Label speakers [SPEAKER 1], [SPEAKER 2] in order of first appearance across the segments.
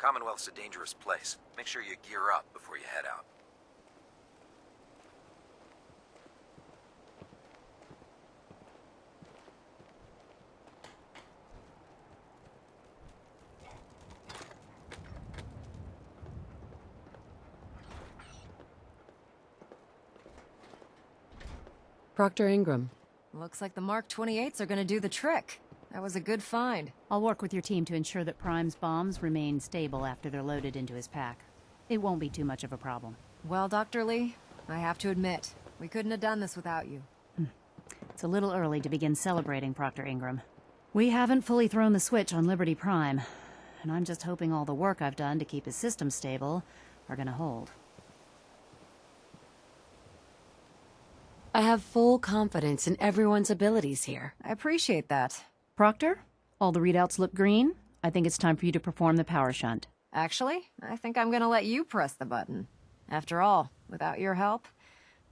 [SPEAKER 1] Commonwealth's a dangerous place. Make sure you gear up before you head out.
[SPEAKER 2] Proctor Ingram.
[SPEAKER 3] Looks like the Mark 28s are gonna do the trick. That was a good find.
[SPEAKER 4] I'll work with your team to ensure that Prime's bombs remain stable after they're loaded into his pack. It won't be too much of a problem.
[SPEAKER 3] Well, Dr. Lee, I have to admit, we couldn't have done this without you.
[SPEAKER 4] It's a little early to begin celebrating, Proctor Ingram. We haven't fully thrown the switch on Liberty Prime, and I'm just hoping all the work I've done to keep his system stable are gonna hold.
[SPEAKER 2] I have full confidence in everyone's abilities here.
[SPEAKER 3] I appreciate that.
[SPEAKER 4] Proctor, all the readouts look green. I think it's time for you to perform the power shunt.
[SPEAKER 3] Actually, I think I'm gonna let you press the button. After all, without your help,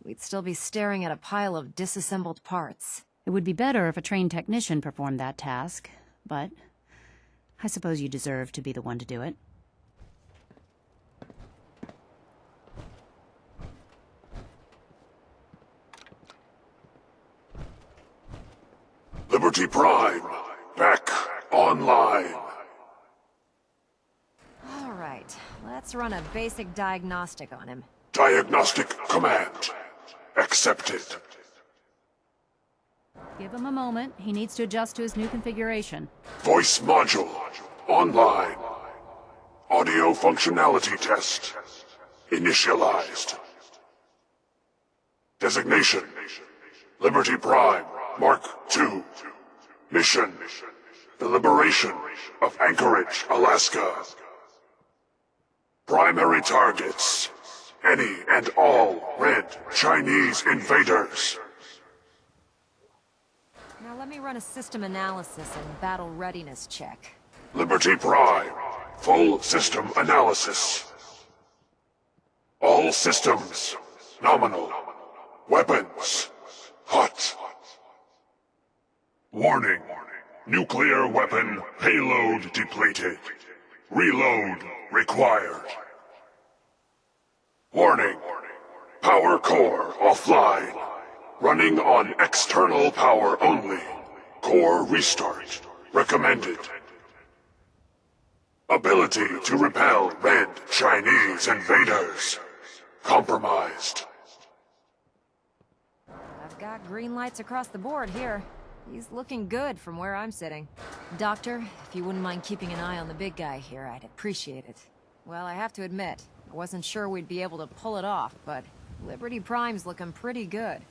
[SPEAKER 3] we'd still be staring at a pile of disassembled parts.
[SPEAKER 4] It would be better if a trained technician performed that task, but I suppose you deserve to be the one to do it.
[SPEAKER 5] Liberty Prime, back online.
[SPEAKER 3] All right, let's run a basic diagnostic on him.
[SPEAKER 5] Diagnostic command accepted.
[SPEAKER 4] Give him a moment. He needs to adjust to his new configuration.
[SPEAKER 5] Voice module online. Audio functionality test initialized. Designation: Liberty Prime Mark II. Mission: the liberation of Anchorage, Alaska. Primary targets: any and all red Chinese invaders.
[SPEAKER 3] Now let me run a system analysis and battle readiness check.
[SPEAKER 5] Liberty Prime, full system analysis. All systems nominal. Weapons hot. Warning. Nuclear weapon payload depleted. Reload required. Warning. Power core offline. Running on external power only. Core restart recommended. Ability to repel red Chinese invaders compromised.
[SPEAKER 3] I've got green lights across the board here. He's looking good from where I'm sitting. Doctor, if you wouldn't mind keeping an eye on the big guy here, I'd appreciate it. Well, I have to admit, I wasn't sure we'd be able to pull it off, but Liberty Prime's looking pretty good.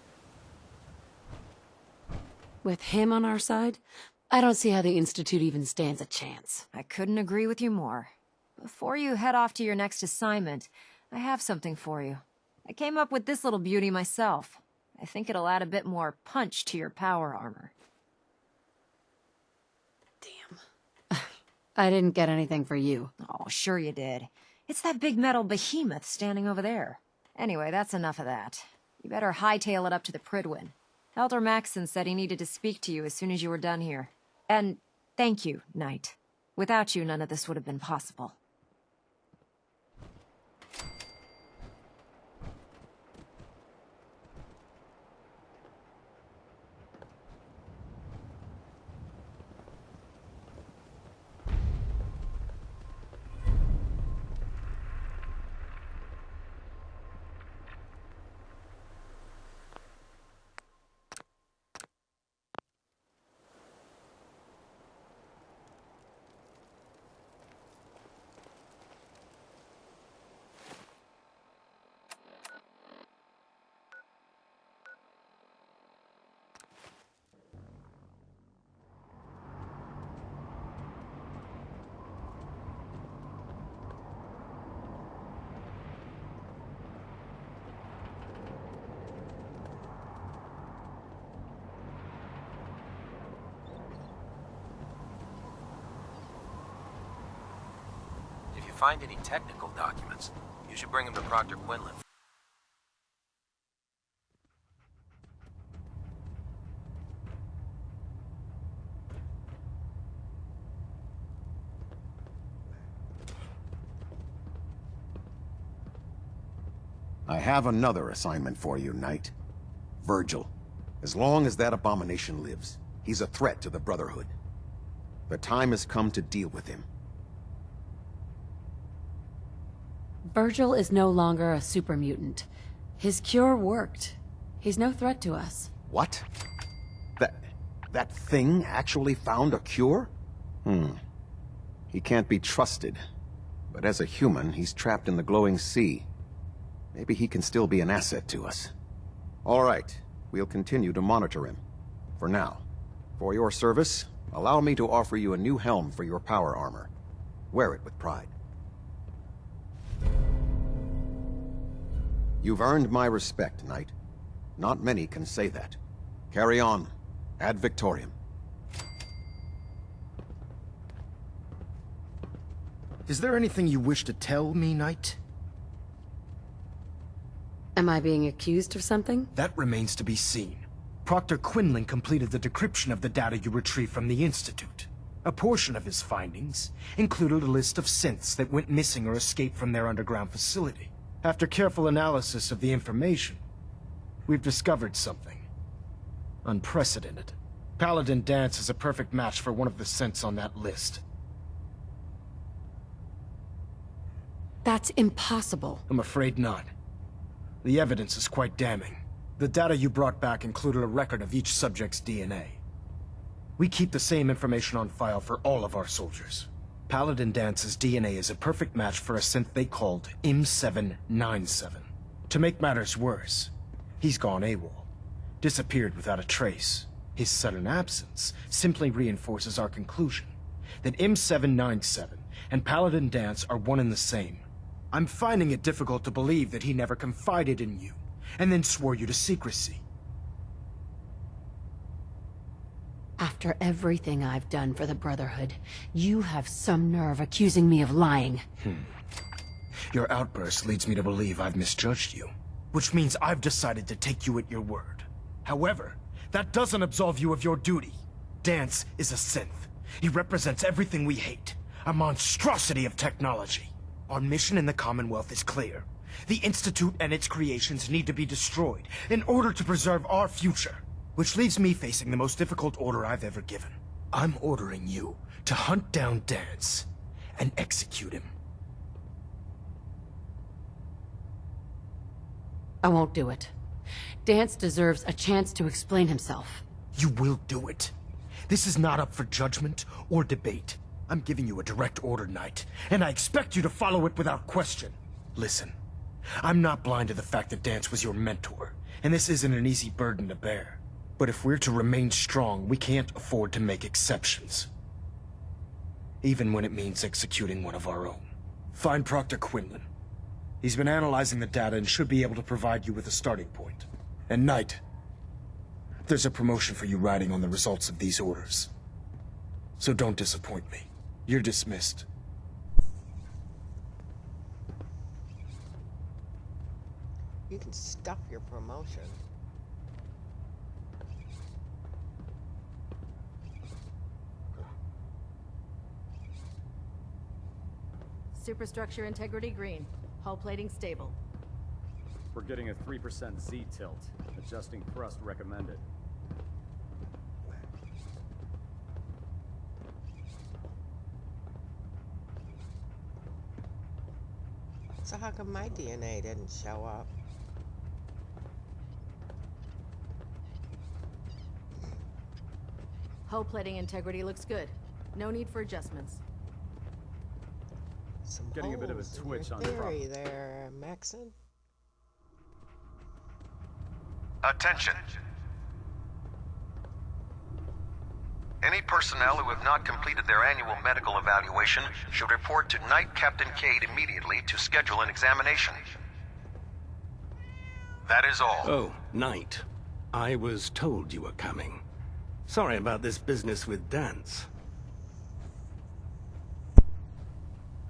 [SPEAKER 2] With him on our side, I don't see how the Institute even stands a chance.
[SPEAKER 3] I couldn't agree with you more. Before you head off to your next assignment, I have something for you. I came up with this little beauty myself. I think it'll add a bit more punch to your power armor.
[SPEAKER 2] Damn. I didn't get anything for you.
[SPEAKER 3] Oh, sure you did. It's that big metal behemoth standing over there. Anyway, that's enough of that. You better hightail it up to the Pridwin. Elder Maxson said he needed to speak to you as soon as you were done here. And thank you, Knight. Without you, none of this would have been possible.
[SPEAKER 1] If you find any technical documents, you should bring them to Proctor Quinlan.
[SPEAKER 6] I have another assignment for you, Knight. Virgil. As long as that abomination lives, he's a threat to the Brotherhood. The time has come to deal with him.
[SPEAKER 2] Virgil is no longer a super mutant. His cure worked. He's no threat to us.
[SPEAKER 6] What? That thing actually found a cure? He can't be trusted. But as a human, he's trapped in the glowing sea. Maybe he can still be an asset to us. All right, we'll continue to monitor him. For now. For your service, allow me to offer you a new helm for your power armor. Wear it with pride. You've earned my respect, Knight. Not many can say that. Carry on. Ad Victoriam.
[SPEAKER 7] Is there anything you wish to tell me, Knight?
[SPEAKER 2] Am I being accused of something?
[SPEAKER 7] That remains to be seen. Proctor Quinlan completed the decryption of the data you retrieved from the Institute. A portion of his findings included a list of synths that went missing or escaped from their underground facility. After careful analysis of the information, we've discovered something. Unprecedented. Paladin Dance is a perfect match for one of the synths on that list.
[SPEAKER 2] That's impossible.
[SPEAKER 7] I'm afraid not. The evidence is quite damning. The data you brought back included a record of each subject's DNA. We keep the same information on file for all of our soldiers. Paladin Dance's DNA is a perfect match for a synth they called M797. To make matters worse, he's gone AWOL. Disappeared without a trace. His sudden absence simply reinforces our conclusion that M797 and Paladin Dance are one and the same. I'm finding it difficult to believe that he never confided in you, and then swore you to secrecy.
[SPEAKER 2] After everything I've done for the Brotherhood, you have some nerve accusing me of lying.
[SPEAKER 7] Your outburst leads me to believe I've misjudged you, which means I've decided to take you at your word. However, that doesn't absolve you of your duty. Dance is a synth. He represents everything we hate, a monstrosity of technology. Our mission in the Commonwealth is clear. The Institute and its creations need to be destroyed in order to preserve our future. Which leaves me facing the most difficult order I've ever given. I'm ordering you to hunt down Dance and execute him.
[SPEAKER 2] I won't do it. Dance deserves a chance to explain himself.
[SPEAKER 7] You will do it. This is not up for judgment or debate. I'm giving you a direct order, Knight, and I expect you to follow it without question. Listen, I'm not blind to the fact that Dance was your mentor, and this isn't an easy burden to bear. But if we're to remain strong, we can't afford to make exceptions. Even when it means executing one of our own. Find Proctor Quinlan. He's been analyzing the data and should be able to provide you with a starting point. And Knight, there's a promotion for you riding on the results of these orders. So don't disappoint me. You're dismissed.
[SPEAKER 8] You can stuff your promotion.
[SPEAKER 9] Superstructure integrity green. Hull plating stable.
[SPEAKER 10] We're getting a 3% Z tilt. Adjusting thrust recommended.
[SPEAKER 8] So how come my DNA didn't show up?
[SPEAKER 9] Hull plating integrity looks good. No need for adjustments.
[SPEAKER 8] Some
[SPEAKER 10] Getting a bit of a
[SPEAKER 8] holes in
[SPEAKER 10] twitch
[SPEAKER 8] your
[SPEAKER 10] on the
[SPEAKER 8] theory
[SPEAKER 10] front.
[SPEAKER 8] there, Maxon.
[SPEAKER 11] Attention. Any personnel who have not completed their annual medical evaluation should report to Knight Captain Cade immediately to schedule an examination. That is all.
[SPEAKER 12] Oh, Knight. I was told you were coming. Sorry about this business with Dance.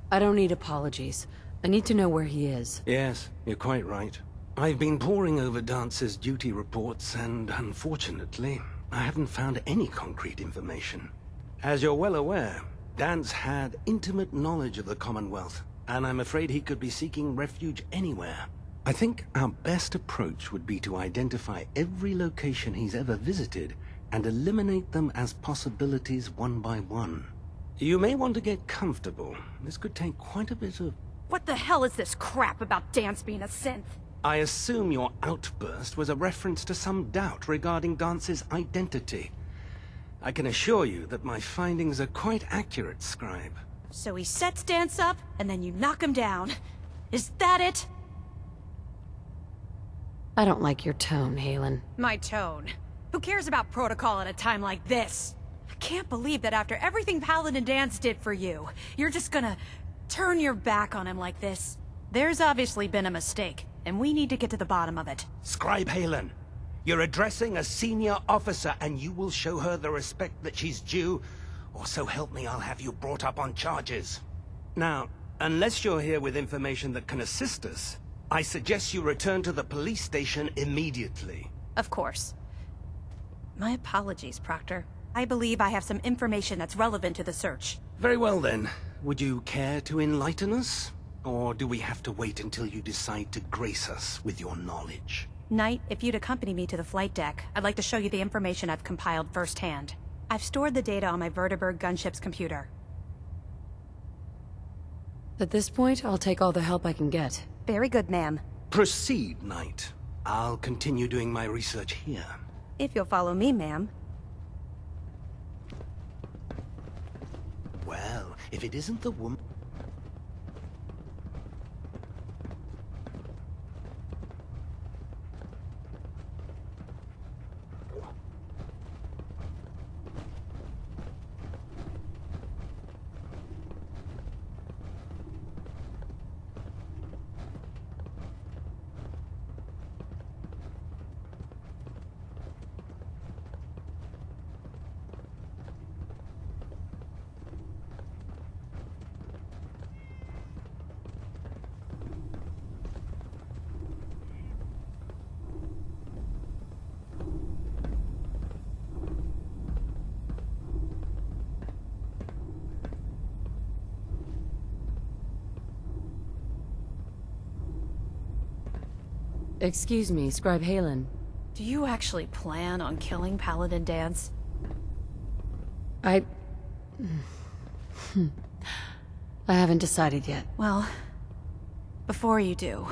[SPEAKER 2] I don't need apologies. I need to know where he is.
[SPEAKER 12] Yes, you're quite right. I've been poring over Dance's duty reports, and unfortunately, I haven't found any concrete information. As you're well aware, Dance had intimate knowledge of the Commonwealth, and I'm afraid he could be seeking refuge anywhere. I think our best approach would be to identify every location he's ever visited and eliminate them as possibilities one by one. You may want to get comfortable. This could take quite a bit of...
[SPEAKER 13] What the hell is this crap about Dance being a synth?
[SPEAKER 12] I assume your outburst was a reference to some doubt regarding Dance's identity. I can assure you that my findings are quite accurate, Scribe.
[SPEAKER 13] So he sets Dance up, and then you knock him down. Is that it?
[SPEAKER 2] I don't like your tone, Halen.
[SPEAKER 13] My tone. Who cares about protocol at a time like this? I can't believe that after everything Paladin Dance did for you, you're just gonna turn your back on him like this. There's obviously been a mistake, and we need to get to the bottom of it.
[SPEAKER 12] Scribe Halen, you're addressing a senior officer, and you will show her the respect that she's due, or so help me, I'll have you brought up on charges. Now, unless you're here with information that can assist us, I suggest you return to the police station immediately.
[SPEAKER 13] Of course. My apologies, Proctor. I believe I have some information that's relevant to the search.
[SPEAKER 12] Very well then. Would you care to enlighten us? Or do we have to wait until you decide to grace us with your knowledge?
[SPEAKER 13] Knight, if you'd accompany me to the flight deck, I'd like to show you the information I've compiled firsthand. I've stored the data on my Vertibird gunship's computer.
[SPEAKER 2] At this point, I'll take all the help I can get.
[SPEAKER 13] Very good, ma'am.
[SPEAKER 12] Proceed, Knight. I'll continue doing my research here.
[SPEAKER 13] If you'll follow me, ma'am.
[SPEAKER 12] Well, if it isn't the woman...
[SPEAKER 2] Excuse me, Scribe Halen.
[SPEAKER 13] Do you actually plan on killing Paladin Dance?
[SPEAKER 2] I haven't decided yet.
[SPEAKER 13] Well, before you do,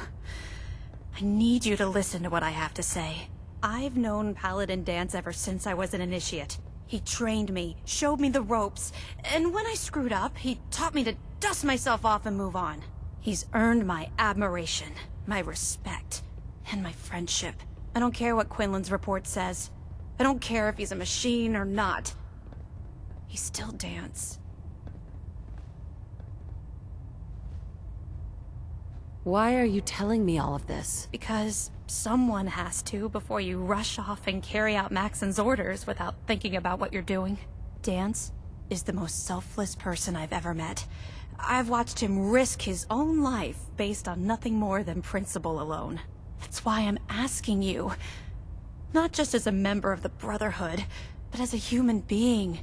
[SPEAKER 13] I need you to listen to what I have to say. I've known Paladin Dance ever since I was an initiate. He trained me, showed me the ropes, and when I screwed up, he taught me to dust myself off and move on. He's earned my admiration, my respect, and my friendship. I don't care what Quinlan's report says. I don't care if he's a machine or not. He's still Dance.
[SPEAKER 2] Why are you telling me all of this?
[SPEAKER 13] Because someone has to before you rush off and carry out Maxon's orders without thinking about what you're doing. Dance is the most selfless person I've ever met. I've watched him risk his own life based on nothing more than principle alone. That's why I'm asking you. Not just as a member of the Brotherhood, but as a human being.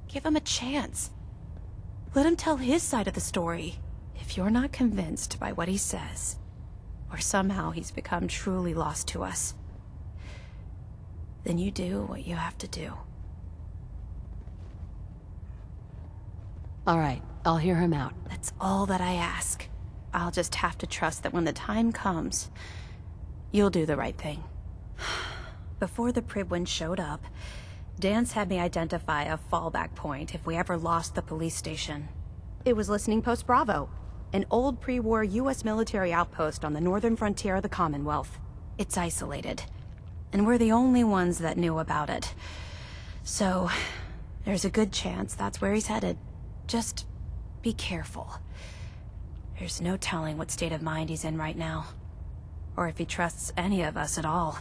[SPEAKER 13] Give him a chance. Let him tell his side of the story. If you're not convinced by what he says, or somehow he's become truly lost to us, then you do what you have to do.
[SPEAKER 2] All right, I'll hear him out.
[SPEAKER 13] That's all that I ask. I'll just have to trust that when the time comes, you'll do the right thing. Before the Prydwen showed up, Dance had me identify a fallback point if we ever lost the police station. It was Listening Post Bravo, an old pre-war US military outpost on the northern frontier of the Commonwealth. It's isolated, and we're the only ones that knew about it. So, there's a good chance that's where he's headed. Just be careful. There's no telling what state of mind he's in right now, or if he trusts any of us at all.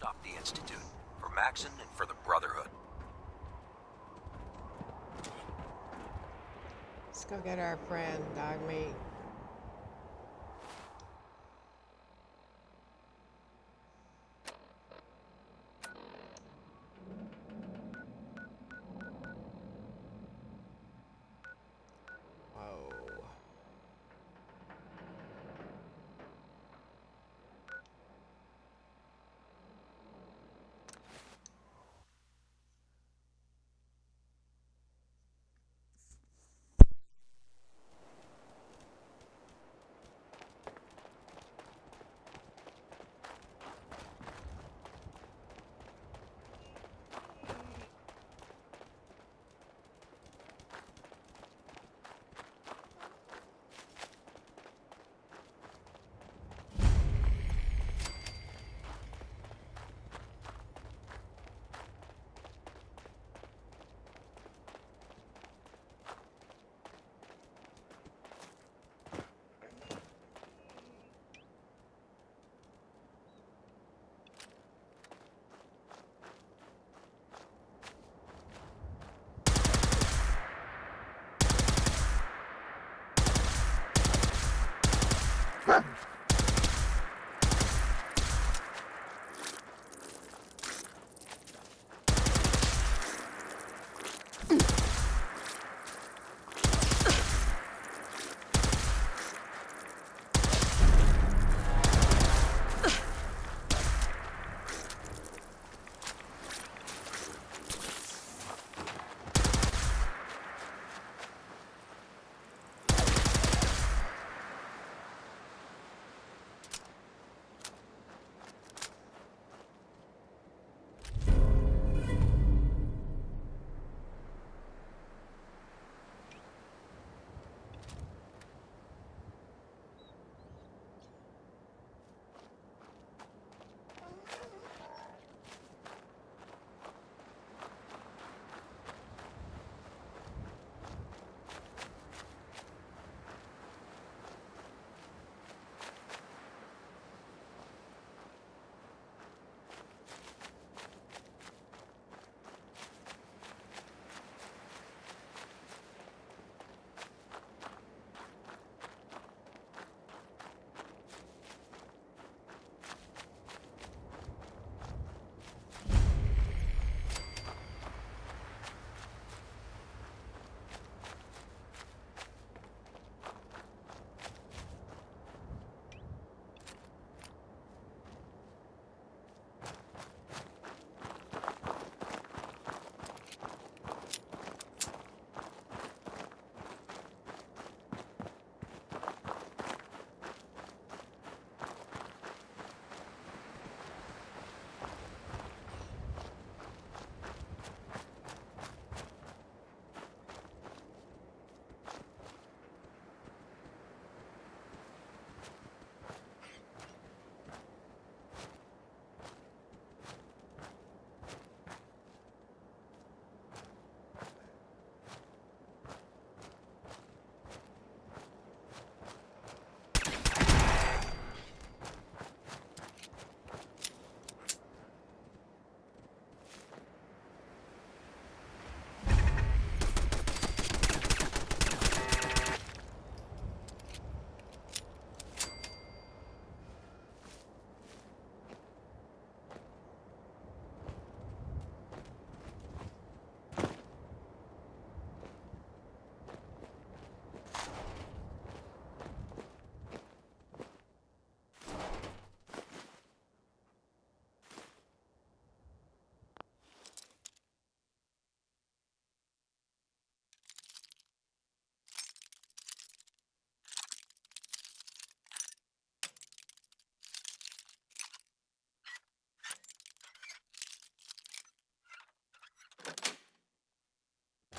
[SPEAKER 1] stop the Institute. For Maxon and for the Brotherhood.
[SPEAKER 8] Let's go get our friend, Dogmeat.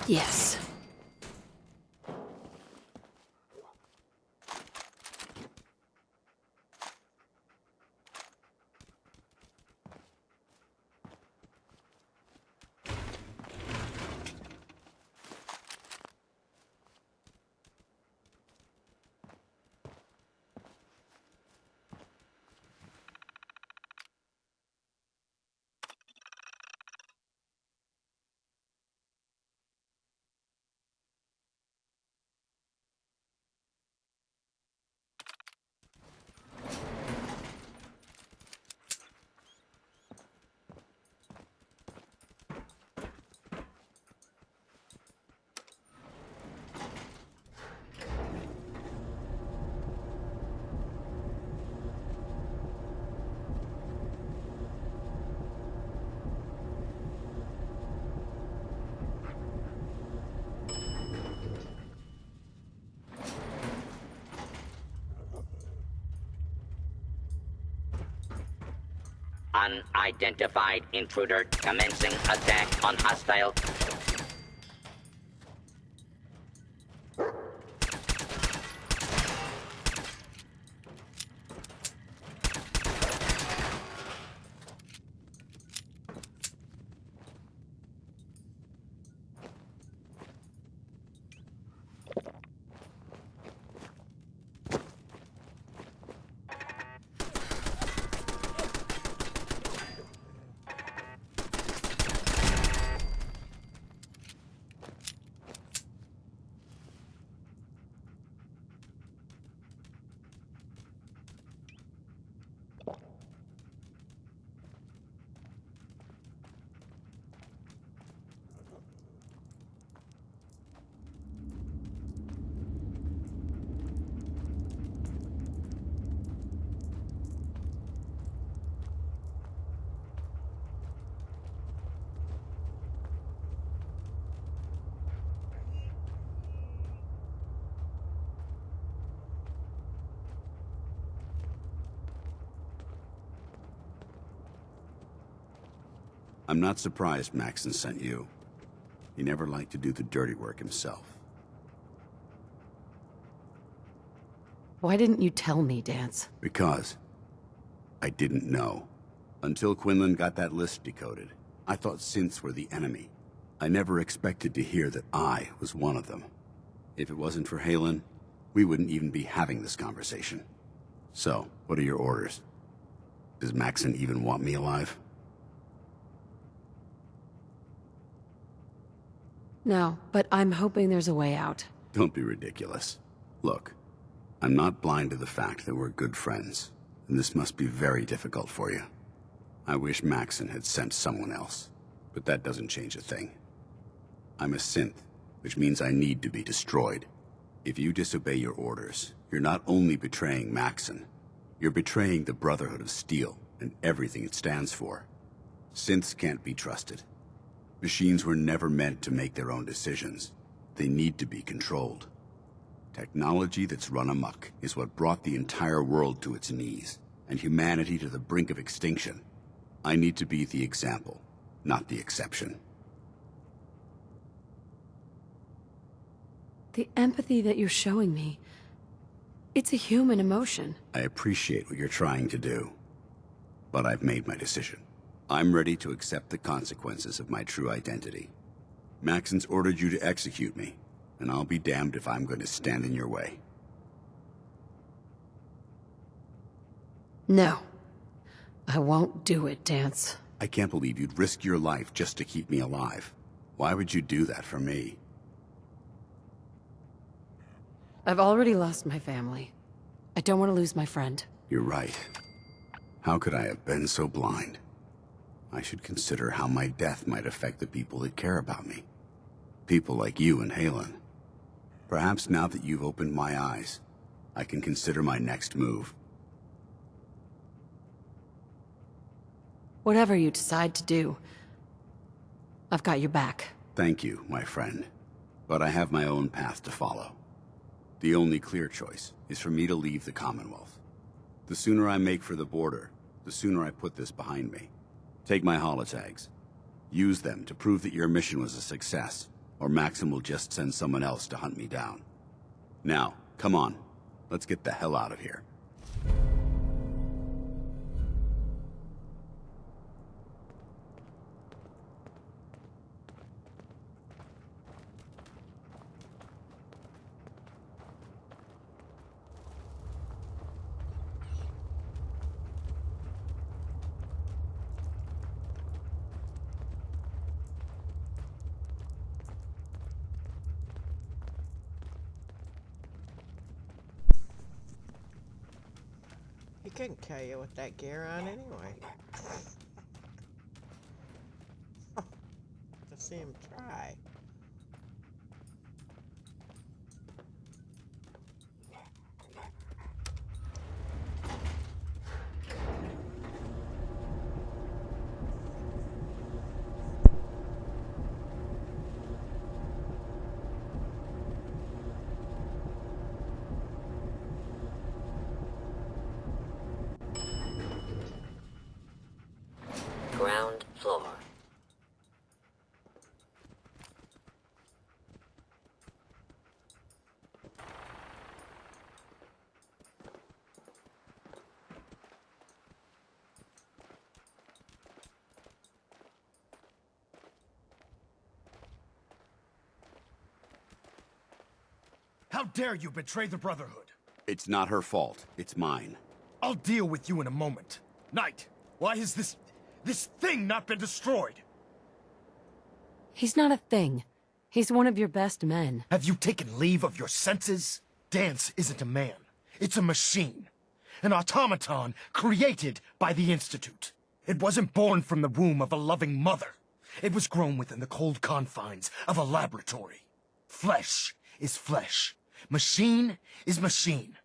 [SPEAKER 2] Yes.
[SPEAKER 14] Unidentified intruder commencing attack on hostile.
[SPEAKER 15] I'm not surprised Maxon sent you. He never liked to do the dirty work himself.
[SPEAKER 2] Why didn't you tell me, Dance?
[SPEAKER 15] Because I didn't know. Until Quinlan got that list decoded, I thought synths were the enemy. I never expected to hear that I was one of them. If it wasn't for Halen, we wouldn't even be having this conversation. So, what are your orders? Does Maxon even want me alive?
[SPEAKER 2] No, but I'm hoping there's a way out.
[SPEAKER 15] Don't be ridiculous. Look, I'm not blind to the fact that we're good friends, and this must be very difficult for you. I wish Maxon had sent someone else, but that doesn't change a thing. I'm a synth, which means I need to be destroyed. If you disobey your orders, you're not only betraying Maxon, you're betraying the Brotherhood of Steel and everything it stands for. Synths can't be trusted. Machines were never meant to make their own decisions. They need to be controlled. Technology that's run amok is what brought the entire world to its knees, and humanity to the brink of extinction. I need to be the example, not the exception.
[SPEAKER 2] The empathy that you're showing me, it's a human emotion.
[SPEAKER 15] I appreciate what you're trying to do, but I've made my decision. I'm ready to accept the consequences of my true identity. Maxon's ordered you to execute me, and I'll be damned if I'm going to stand in your way.
[SPEAKER 2] No. I won't do it, Dance.
[SPEAKER 15] I can't believe you'd risk your life just to keep me alive. Why would you do that for me?
[SPEAKER 2] I've already lost my family. I don't want to lose my friend.
[SPEAKER 15] You're right. How could I have been so blind? I should consider how my death might affect the people that care about me. People like you and Halen. Perhaps now that you've opened my eyes, I can consider my next move.
[SPEAKER 2] Whatever you decide to do, I've got your back.
[SPEAKER 15] Thank you, my friend. But I have my own path to follow. The only clear choice is for me to leave the Commonwealth. The sooner I make for the border, the sooner I put this behind me. Take my holotags. Use them to prove that your mission was a success, or Maxon will just send someone else to hunt me down. Now, come on. Let's get the hell out of here.
[SPEAKER 8] He couldn't kill you with that gear on anyway. To see him try.
[SPEAKER 7] How dare you betray the Brotherhood?
[SPEAKER 15] It's not her fault. It's mine.
[SPEAKER 7] I'll deal with you in a moment. Knight, why has this thing not been destroyed?
[SPEAKER 2] He's not a thing. He's one of your best men.
[SPEAKER 7] Have you taken leave of your senses? Dance isn't a man. It's a machine. An automaton created by the Institute. It wasn't born from the womb of a loving mother. It was grown within the cold confines of a laboratory. Flesh is flesh. Machine is machine.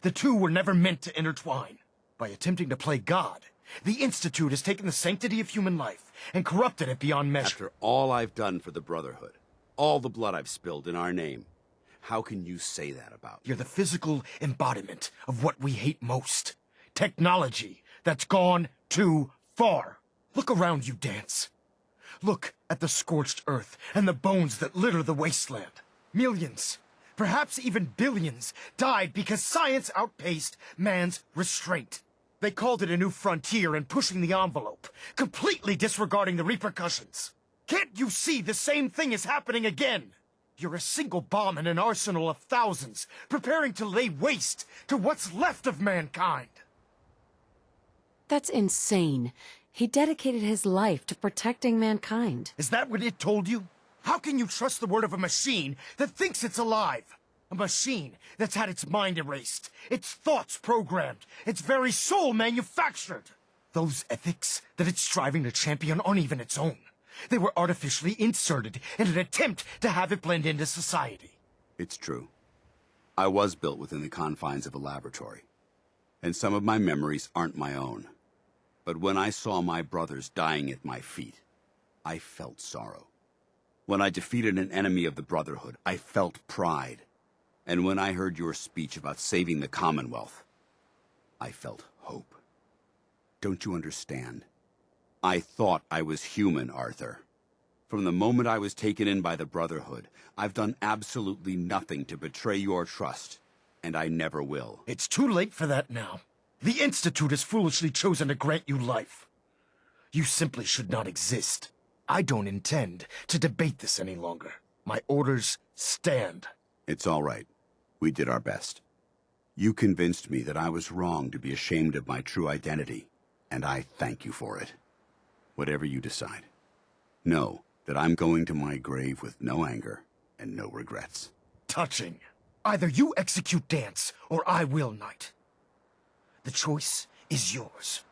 [SPEAKER 7] The two were never meant to intertwine. By attempting to play God, the Institute has taken the sanctity of human life and corrupted it beyond measure.
[SPEAKER 15] After all I've done for the Brotherhood, all the blood I've spilled in our name, how can you say that about me?
[SPEAKER 7] You're the physical embodiment of what we hate most. Technology that's gone too far. Look around you, Dance. Look at the scorched earth and the bones that litter the wasteland. Millions, perhaps even billions, died because science outpaced man's restraint. They called it a new frontier and pushing the envelope, completely disregarding the repercussions. Can't you see the same thing is happening again? You're a single bomb in an arsenal of thousands, preparing to lay waste to what's left of mankind.
[SPEAKER 2] That's insane. He dedicated his life to protecting mankind.
[SPEAKER 7] Is that what it told you? How can you trust the word of a machine that thinks it's alive? A machine that's had its mind erased, its thoughts programmed, its very soul manufactured. Those ethics that it's striving to champion aren't even its own. They were artificially inserted in an attempt to have it blend into society.
[SPEAKER 15] It's true. I was built within the confines of a laboratory, and some of my memories aren't my own. But when I saw my brothers dying at my feet, I felt sorrow. When I defeated an enemy of the Brotherhood, I felt pride. And when I heard your speech about saving the Commonwealth, I felt hope. Don't you understand? I thought I was human, Arthur. From the moment I was taken in by the Brotherhood, I've done absolutely nothing to betray your trust, and I never will.
[SPEAKER 7] It's too late for that now. The Institute has foolishly chosen to grant you life. You simply should not exist. I don't intend to debate this any longer. My orders stand.
[SPEAKER 15] It's all right. We did our best. You convinced me that I was wrong to be ashamed of my true identity, and I thank you for it. Whatever you decide, know that I'm going to my grave with no anger and no regrets.
[SPEAKER 7] Touching. Either you execute Dance, or I will, Knight. The choice is yours.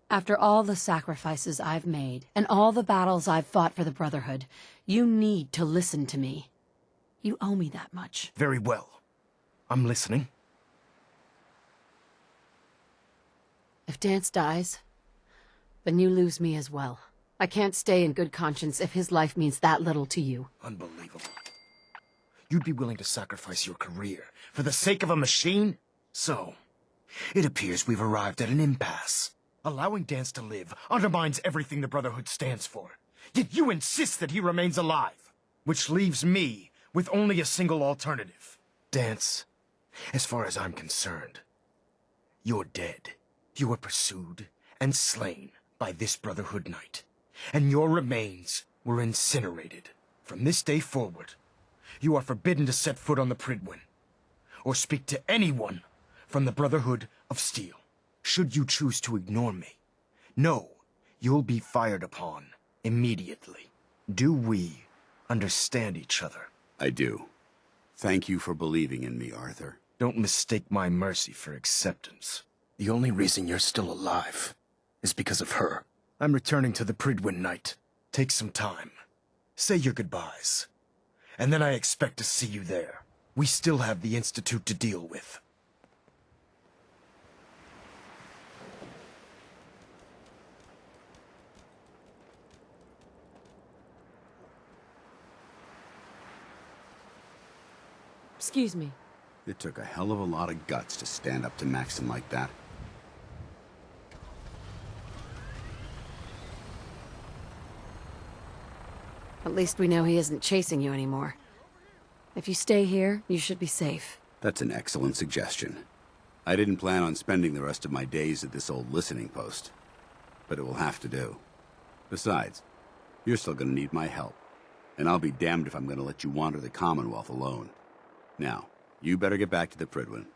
[SPEAKER 2] After all the sacrifices I've made, and all the battles I've fought for the Brotherhood, you need to listen to me. You owe me that much.
[SPEAKER 7] Very well. I'm listening.
[SPEAKER 2] If Dance dies, then you lose me as well. I can't stay in good conscience if his life means that little to you.
[SPEAKER 7] Unbelievable. You'd be willing to sacrifice your career for the sake of a machine? So, it appears we've arrived at an impasse. Allowing Dance to live undermines everything the Brotherhood stands for. Yet you insist that he remains alive, which leaves me with only a single alternative. Dance, as far as I'm concerned, you're dead. You were pursued and slain by this Brotherhood Knight, and your remains were incinerated. From this day forward, you are forbidden to set foot on the Prydwen, or speak to anyone from the Brotherhood of Steel. Should you choose to ignore me, know you'll be fired upon immediately. Do we understand each other?
[SPEAKER 15] I do. Thank you for believing in me, Arthur.
[SPEAKER 7] Don't mistake my mercy for acceptance. The only reason you're still alive is because of her. I'm returning to the Prydwen, Knight. Take some time. Say your goodbyes. And then I expect to see you there. We still have the Institute to deal with.
[SPEAKER 2] Excuse me.
[SPEAKER 15] It took a hell of a lot of guts to stand up to Maxon like that.
[SPEAKER 2] At least we know he isn't chasing you anymore. If you stay here, you should be safe.
[SPEAKER 15] That's an excellent suggestion. I didn't plan on spending the rest of my days at this old listening post, but it will have to do. Besides, you're still gonna need my help. And I'll be damned if I'm gonna let you wander the Commonwealth alone. Now, you better get back to the Pridwin.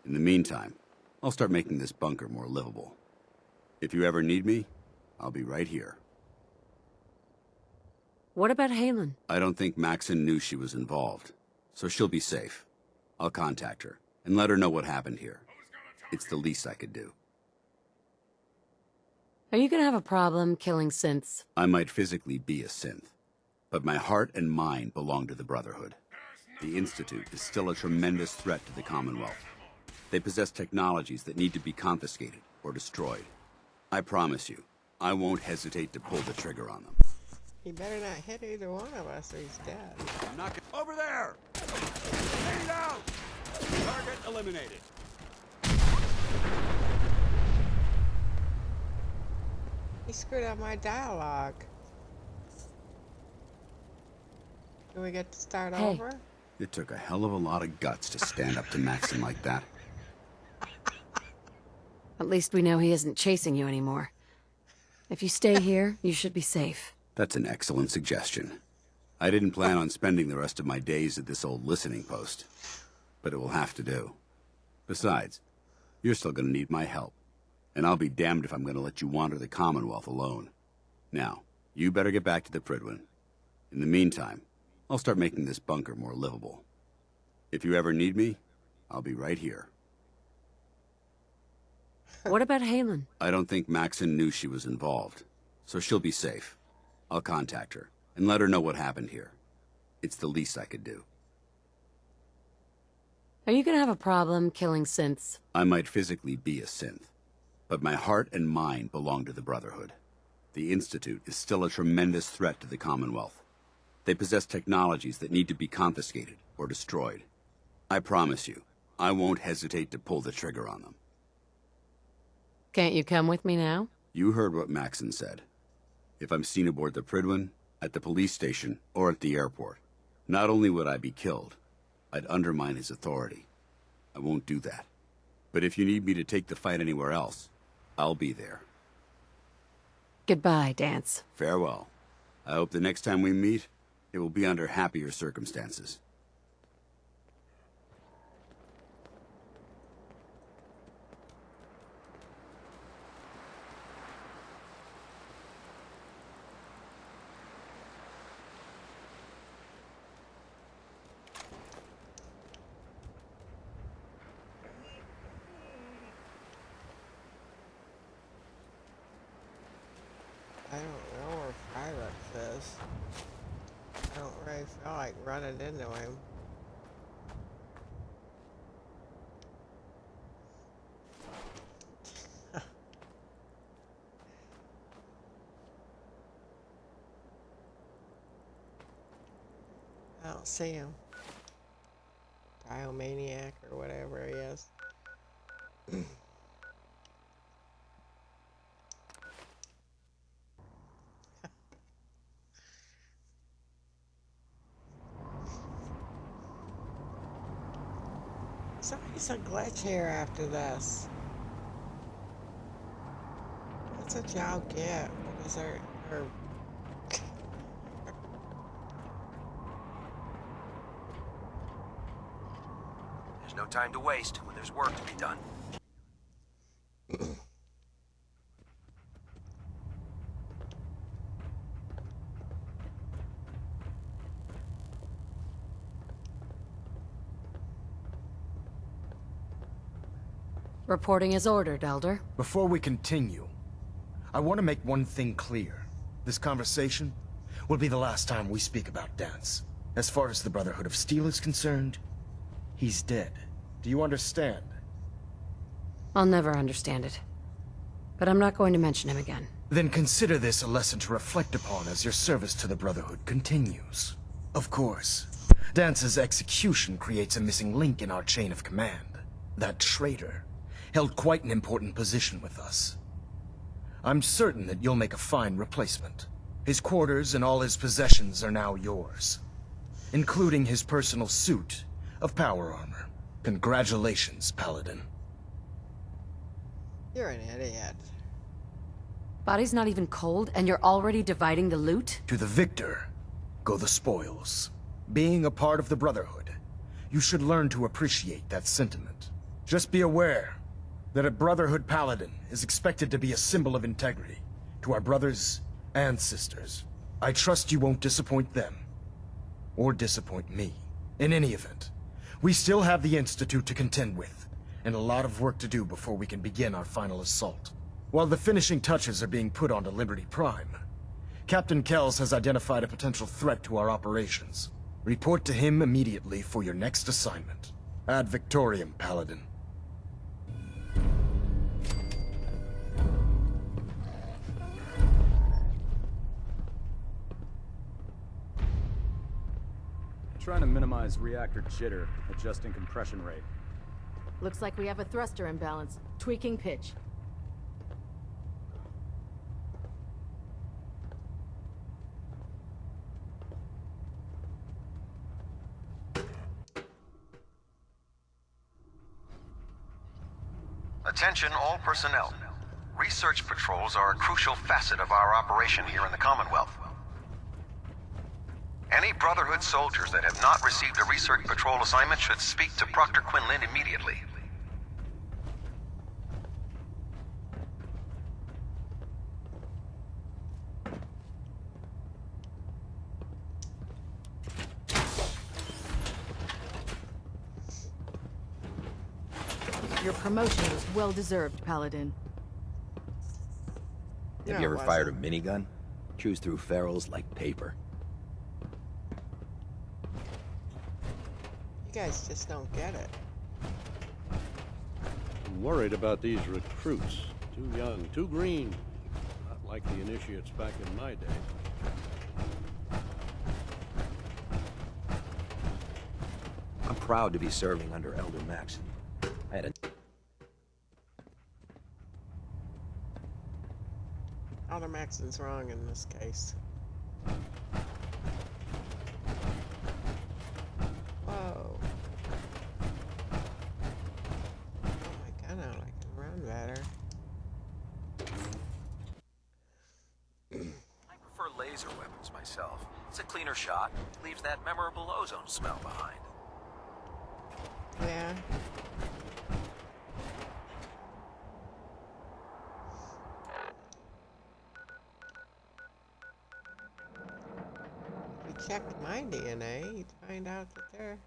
[SPEAKER 15] In the meantime, I'll start making this bunker more livable. If you ever need me, I'll be right here.
[SPEAKER 2] What about Halen?
[SPEAKER 15] I don't think Maxon knew she was involved, so she'll be safe. I'll contact her and let her know what happened here. It's the least I could do.
[SPEAKER 2] Are you gonna have a problem killing synths?
[SPEAKER 15] I might physically be a synth, but my heart and mind belong to the Brotherhood. The Institute is still a tremendous threat to the Commonwealth. They possess technologies that need to be confiscated or destroyed. I promise you, I won't hesitate to pull the trigger on them.
[SPEAKER 8] He better not hit either one of us or he's dead.
[SPEAKER 15] I'm not over there! Take it out! Target eliminated.
[SPEAKER 8] He screwed up my dialogue. Do we get to start over?
[SPEAKER 15] It took a hell of a lot of guts to stand up to Maxon like that.
[SPEAKER 2] At least we know he isn't chasing you anymore. If you stay here, you should be safe.
[SPEAKER 15] That's an excellent suggestion. I didn't plan on spending the rest of my days at this old listening post, but it will have to do. Besides, you're still gonna need my help, and I'll be damned if I'm gonna let you wander the Commonwealth alone. Now, you better get back to the Pridwin. In the meantime, I'll start making this bunker more livable. If you ever need me, I'll be right here.
[SPEAKER 2] What about Halen?
[SPEAKER 15] I don't think Maxon knew she was involved, so she'll be safe. I'll contact her and let her know what happened here. It's the least I could do.
[SPEAKER 2] Are you gonna have a problem killing synths?
[SPEAKER 15] I might physically be a synth, but my heart and mind belong to the Brotherhood. The Institute is still a tremendous threat to the Commonwealth. They possess technologies that need to be confiscated or destroyed. I promise you, I won't hesitate to pull the trigger on them.
[SPEAKER 2] Can't you come with me now?
[SPEAKER 15] You heard what Maxon said. If I'm seen aboard the Pridwin, at the police station, or at the airport, not only would I be killed, I'd undermine his authority. I won't do that. But if you need me to take the fight anywhere else, I'll be there.
[SPEAKER 2] Goodbye, Dance.
[SPEAKER 15] Farewell. I hope the next time we meet, it will be under happier circumstances.
[SPEAKER 8] I don't know where Pyrux is. I don't really feel like running into him. I don't see him. Biomaniac or whatever he is. So it's a glitch here after this. That's what y'all get because they're
[SPEAKER 1] There's no time to waste when there's work to be done.
[SPEAKER 2] Reporting as ordered, Elder.
[SPEAKER 7] Before we continue, I want to make one thing clear. This conversation will be the last time we speak about Dance. As far as the Brotherhood of Steel is concerned, he's dead. Do you understand?
[SPEAKER 2] I'll never understand it. But I'm not going to mention him again.
[SPEAKER 7] Then consider this a lesson to reflect upon as your service to the Brotherhood continues. Of course, Dance's execution creates a missing link in our chain of command. That traitor held quite an important position with us. I'm certain that you'll make a fine replacement. His quarters and all his possessions are now yours, including his personal suit of power armor. Congratulations, Paladin.
[SPEAKER 8] You're an idiot.
[SPEAKER 2] Body's not even cold, and you're already dividing the loot?
[SPEAKER 7] To the victor go the spoils. Being a part of the Brotherhood, you should learn to appreciate that sentiment. Just be aware that a Brotherhood Paladin is expected to be a symbol of integrity to our brothers and sisters. I trust you won't disappoint them, or disappoint me. In any event, we still have the Institute to contend with, and a lot of work to do before we can begin our final assault. While the finishing touches are being put onto Liberty Prime, Captain Kells has identified a potential threat to our operations. Report to him immediately for your next assignment. Ad Victoriam, Paladin.
[SPEAKER 10] Trying to minimize reactor jitter, adjusting compression rate.
[SPEAKER 9] Looks like we have a thruster imbalance. Tweaking pitch.
[SPEAKER 11] Attention all personnel. Research patrols are a crucial facet of our operation here in the Commonwealth. Any Brotherhood soldiers that have not received a research patrol assignment should speak to Proctor Quinlan immediately.
[SPEAKER 9] Your promotion was well-deserved, Paladin.
[SPEAKER 1] Have you ever fired a minigun? Chews through ferals like paper.
[SPEAKER 8] You guys just don't get it.
[SPEAKER 16] I'm worried about these recruits. Too young, too green. Not like the initiates back in my day.
[SPEAKER 1] I'm proud to be serving under Elder Maxon. I had a...
[SPEAKER 8] Elder Maxon's wrong in this case. Whoa. Oh my gun out, I can run better.
[SPEAKER 1] I prefer laser weapons myself. It's a cleaner shot, leaves that memorable ozone smell behind.
[SPEAKER 8] Yeah. If you checked my DNA, you'd find out that they're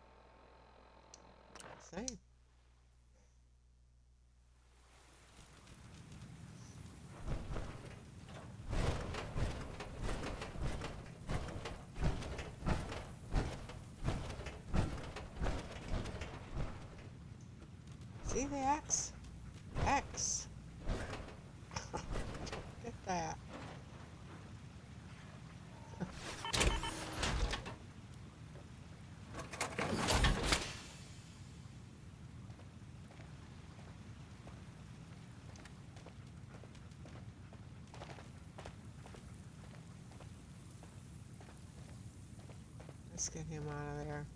[SPEAKER 8] the same. See the X? X. Get that. Let's get him out of there.